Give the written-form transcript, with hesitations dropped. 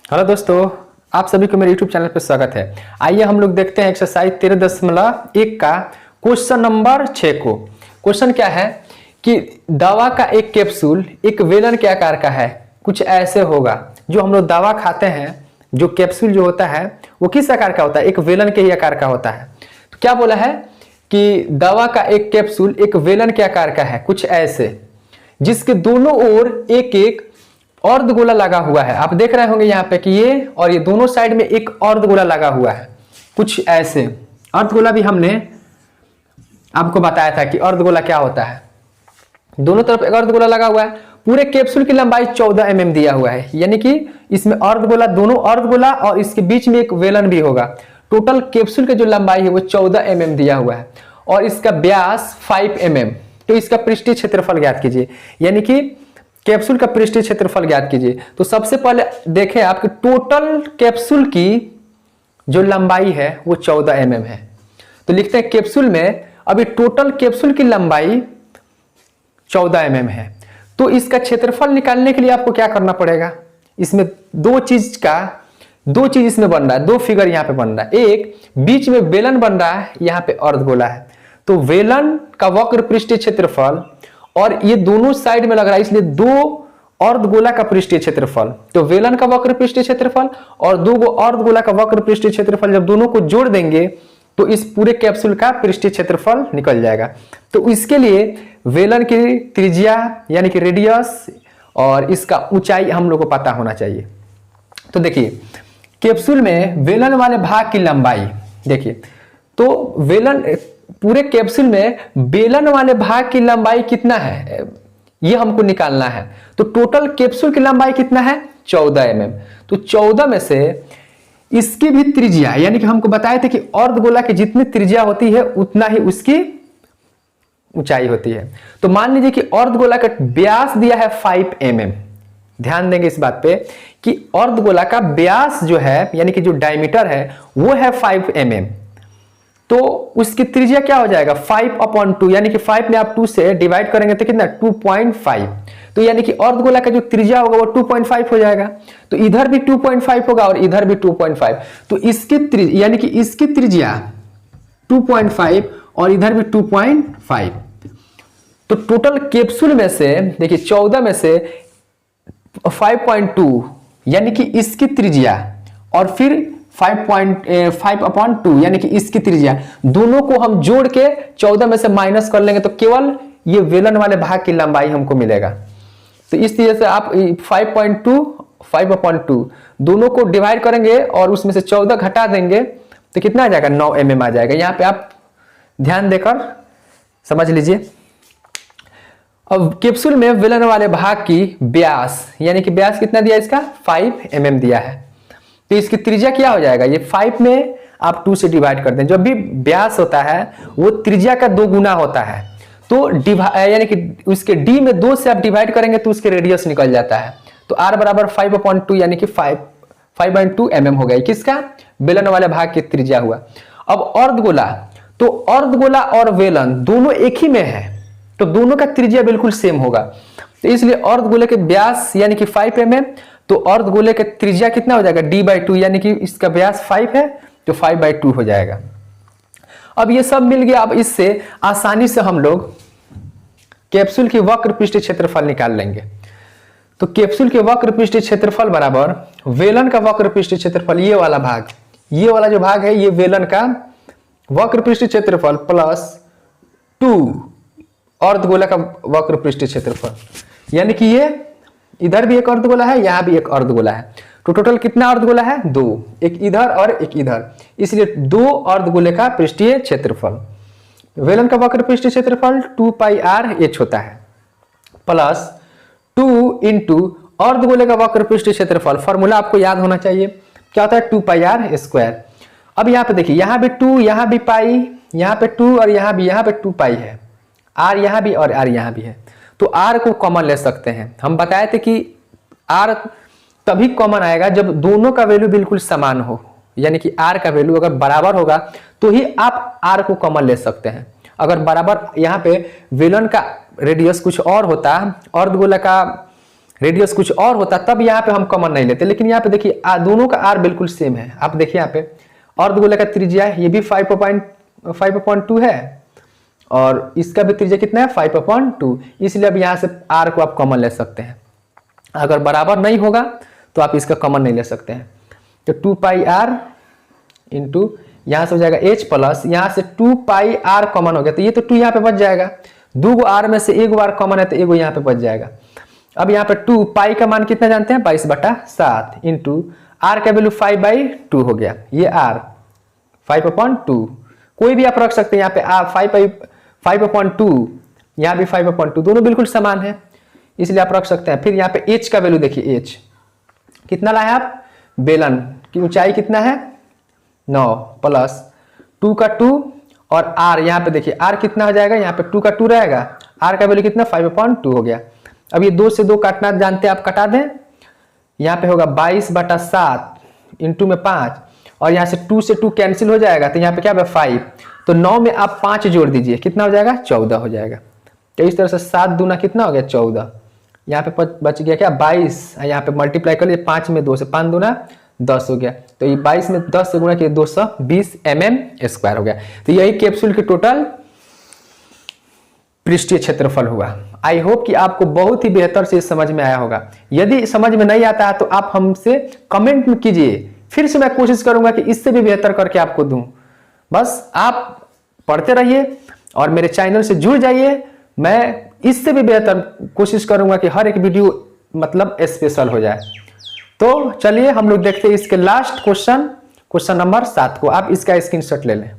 Hello दोस्तों, आप सभी को मेरे YouTube चैनल पर स्वागत है। आइए हम लोग देखते हैं एक्सरसाइज 13.1 का क्वेश्चन नंबर 6 को। क्वेश्चन क्या है कि दवा का एक कैप्सूल एक वेलन के आकार का है, कुछ ऐसे होगा। जो हम लोग दवा खाते हैं, जो कैप्सूल जो होता है वो किस आकार का होता है? एक वेलन के ही आकार का होता है। तो क्या बोला है कि दवा का एक कैप्सूल एक वेलन के आकार का है, कुछ ऐसे, जिसके दोनों ओर एक एक अर्धगोला लगा हुआ है। आप देख रहे होंगे यहाँ पे कि ये और ये दोनों साइड में एक अर्धगोला लगा हुआ है, कुछ ऐसे। अर्धगोला भी हमने आपको बताया था कि अर्धगोला क्या होता है। दोनों तरफ एक अर्धगोला लगा हुआ है। पूरे कैप्सूल की लंबाई 14 mm दिया हुआ है, यानी कि इसमें अर्धगोला, दोनों अर्धगोला और इसके बीच में एक वेलन भी होगा। टोटल कैप्सूल की जो लंबाई है वो 14 mm दिया हुआ है और इसका व्यास 5 mm। तो इसका पृष्ठीय क्षेत्रफल ज्ञात कीजिए, यानी कि कैप्सूल का पृष्ठीय क्षेत्रफल ज्ञात कीजिए। तो सबसे पहले देखें आपके टोटल कैप्सूल की जो लंबाई है वो 14 mm है। तो लिखते हैं कैप्सूल में अभी टोटल कैप्सूल की लंबाई 14 mm है। तो इसका क्षेत्रफल निकालने के लिए आपको क्या करना पड़ेगा? इसमें दो चीज इसमें बन रहा है, दो फिगर यहाँ पे बन रहा है। एक बीच में वेलन बन रहा है, यहाँ पे अर्धगोला है। तो वेलन का वक्र पृष्ठीय क्षेत्रफल और ये दोनों साइड में लग रहा है, इसलिए दो अर्धगोला का पृष्ठीय क्षेत्रफल। तो वेलन का वक्र पृष्ठीय क्षेत्रफल और दो अर्धगोला का वक्र पृष्ठीय क्षेत्रफल, जब दोनों को जोड़ देंगे तो इस पूरे कैप्सूल का पृष्ठीय क्षेत्रफल निकल जाएगा। तो इसके लिए वेलन की त्रिज्या यानी कि रेडियस और इसका ऊंचाई हम लोग को पता होना चाहिए। तो देखिए कैप्सूल में वेलन वाले भाग की लंबाई देखिए, तो वेलन पूरे कैप्सूल में वेलन वाले भाग की लंबाई कितना है ये हमको निकालना है। तो टोटल कैप्सूल की लंबाई कितना है? 14 mm। तो 14 में से इसकी भी त्रिज्या, यानी कि हमको बताए थे कि अर्धगोला की जितनी त्रिज्या होती है उतना ही उसकी ऊंचाई होती है। तो मान लीजिए कि अर्धगोला का व्यास दिया है 5 mm। ध्यान देंगे इस बात पे कि अर्धगोला का व्यास जो है, यानी कि जो डायमीटर है वो है 5 mm। तो उसकी त्रिज्या क्या हो जाएगा? 5/2, यानी कि 5 में आप 2 से डिवाइड करेंगे तो कितना? 2.5। तो यानी कि अर्धगोला का जो त्रिज्या होगा वो 2.5 हो जाएगा। तो इधर भी 2.5 होगा और इधर भी 2.5। तो इसकी त्रिज्या, यानी कि इसकी त्रिज्या 2.5 और इधर भी 2.5। तो टोटल कैप्सूल में से देखिए 14 में से 5.2 यानी कि इसकी त्रिज्या और फिर 5/2 यानी कि इसकी त्रिज्या, दोनों को हम जोड़ के 14 में से माइनस कर लेंगे तो केवल ये वेलन वाले भाग की लंबाई हमको मिलेगा। तो इस तरह से आप 5/2 दोनों को डिवाइड करेंगे और उसमें से 14 घटा देंगे तो कितना आ जाएगा? 9 mm आ जाएगा। यहाँ पे आप ध्यान देकर समझ लीजिए। अब कैप्सूल में वेलन वाले भाग की व्यास, यानी कि व्यास कितना दिया इसका? 5 mm दिया है। तो इसकी त्रिज्या क्या हो जाएगा? ये 5 में आप 2 से डिवाइड कर दें। जब भी व्यास होता है वो त्रिज्या का 2 गुना होता है। तो यानी कि उसके d में 2 से आप डिवाइड करेंगे तो उसके रेडियस निकल जाता है। तो r बराबर 5/2 यानी कि 5/2 mm हो गया। किसका? वेलन वाले भाग की त्रिज्या हुआ। अब अर्धगोला, तो अर्धगोला और वेलन दोनों एक ही में है, तो दोनों का त्रिज्या बिल्कुल सेम होगा। तो इसलिए अर्धगोले के व्यास यानी कि 5 mm, तो अर्धगोले का त्रिज्या कितना हो जाएगा? d/2, यानी कि इसका व्यास 5 है तो 5/2 हो जाएगा। अब ये सब मिल गया। अब इससे आसानी से हम लोग कैप्सूल की वक्र पृष्ठीय क्षेत्रफल निकाल लेंगे। तो कैप्सूल के वक्र पृष्ठीय क्षेत्रफल बराबर वेलन का वक्र पृष्ठीय क्षेत्रफल, ये वाला भाग, ये वाला जो भाग है ये वेलन का वक्र पृष्ठीय क्षेत्रफल प्लस 2 अर्धगोला का वक्र पृष्ठीय क्षेत्रफल, यानी कि ये इधर भी एक अर्धगोला है, यहां भी एक अर्धगोला है। तो टोटल कितना अर्धगोला है? 2, एक इधर और एक इधर, इसलिए 2 अर्धगोले का पृष्ठीय क्षेत्रफल। वेलन का वक्र पृष्ठीय क्षेत्रफल 2πr(h) होता है प्लस 2 इंटू अर्धगोले का वक्र पृष्ठीय क्षेत्रफल। फॉर्मूला आपको याद होना चाहिए, क्या होता है? 2πr²। अब यहाँ पे देखिए, यहाँ भी 2, यहाँ भी पाई, यहाँ पे 2 और यहाँ पे 2π है। r यहाँ भी और r यहाँ भी है, तो r को कॉमन ले सकते हैं। हम बताए थे कि r तभी कॉमन आएगा जब दोनों का वैल्यू बिल्कुल समान हो, यानी कि r का वैल्यू अगर बराबर होगा तो ही आप r को कॉमन ले सकते हैं। अगर बराबर यहाँ पे वेलन का रेडियस कुछ और होता, अर्धगोला का रेडियस कुछ और होता तब यहाँ पे हम कॉमन नहीं लेते, लेकिन यहाँ पे देखिए दोनों का आर बिल्कुल सेम है। आप देखिए यहाँ पे अर्धगोले का त्रिज्या है, ये भी 5/2 है और इसका भी त्रिज्या कितना है 5/2, इसलिए अब यहाँ से आर को आप कॉमन ले सकते हैं। अगर बराबर नहीं होगा तो आप इसका कॉमन नहीं ले सकते हैं। तो 2πr इंटू यहाँ से हो जाएगा h प्लस यहाँ से 2πr कॉमन हो गया, तो ये तो 2 यहाँ पे बच जाएगा, 2 आर में से 1 बार कॉमन है तो 1 यहाँ पे बच जाएगा। अब यहाँ पे 2 पाई का मान कितना जानते हैं 22/7 इंटू आर का वैल्यू 5/2 हो गया, ये आर 5/2 कोई भी आप रख सकते हैं। यहाँ पे आर 5/2 यहाँ भी 5/2 दोनों बिल्कुल समान है, इसलिए आप रख सकते हैं। फिर यहाँ पे h का वैल्यू देखिए, h कितना लाए आप, बेलन की ऊंचाई कितना है 9 प्लस 2 का 2 और r यहाँ पे देखिए r कितना हो जाएगा, यहाँ पे 2 का 2 रहेगा, r का वैल्यू कितना 5/2 हो गया। अब ये 2 से 2 काटना जानते हैं आप, कटा दें, यहाँ पे होगा 22/7 इंटू में 5 और यहाँ से 2 से 2 कैंसिल हो जाएगा, तो यहाँ पे क्या है 5, तो 9 में आप 5 जोड़ दीजिए, कितना हो जाएगा 14 हो जाएगा। तो इस तरह से 7 दूना कितना हो गया 14, यहाँ पे बच गया क्या 22, यहाँ पे मल्टीप्लाई कर लिए 5 में 2 से 5 दूना 10 हो गया, तो ये 22 में 10 से गुणा किया 220 mm² हो गया। तो यही कैप्सूल की टोटल पृष्ठीय क्षेत्रफल हुआ। आई होप कि आपको बहुत ही बेहतर से समझ में आया होगा। यदि समझ में नहीं आता है तो आप हमसे कमेंट में कीजिए, फिर से मैं कोशिश करूंगा कि इससे भी बेहतर करके आपको दूं। बस आप पढ़ते रहिए और मेरे चैनल से जुड़ जाइए, मैं इससे भी बेहतर कोशिश करूंगा कि हर एक वीडियो मतलब स्पेशल हो जाए। तो चलिए हम लोग देखते हैं इसके लास्ट क्वेश्चन नंबर 7 को। आप इसका स्क्रीनशॉट ले लें।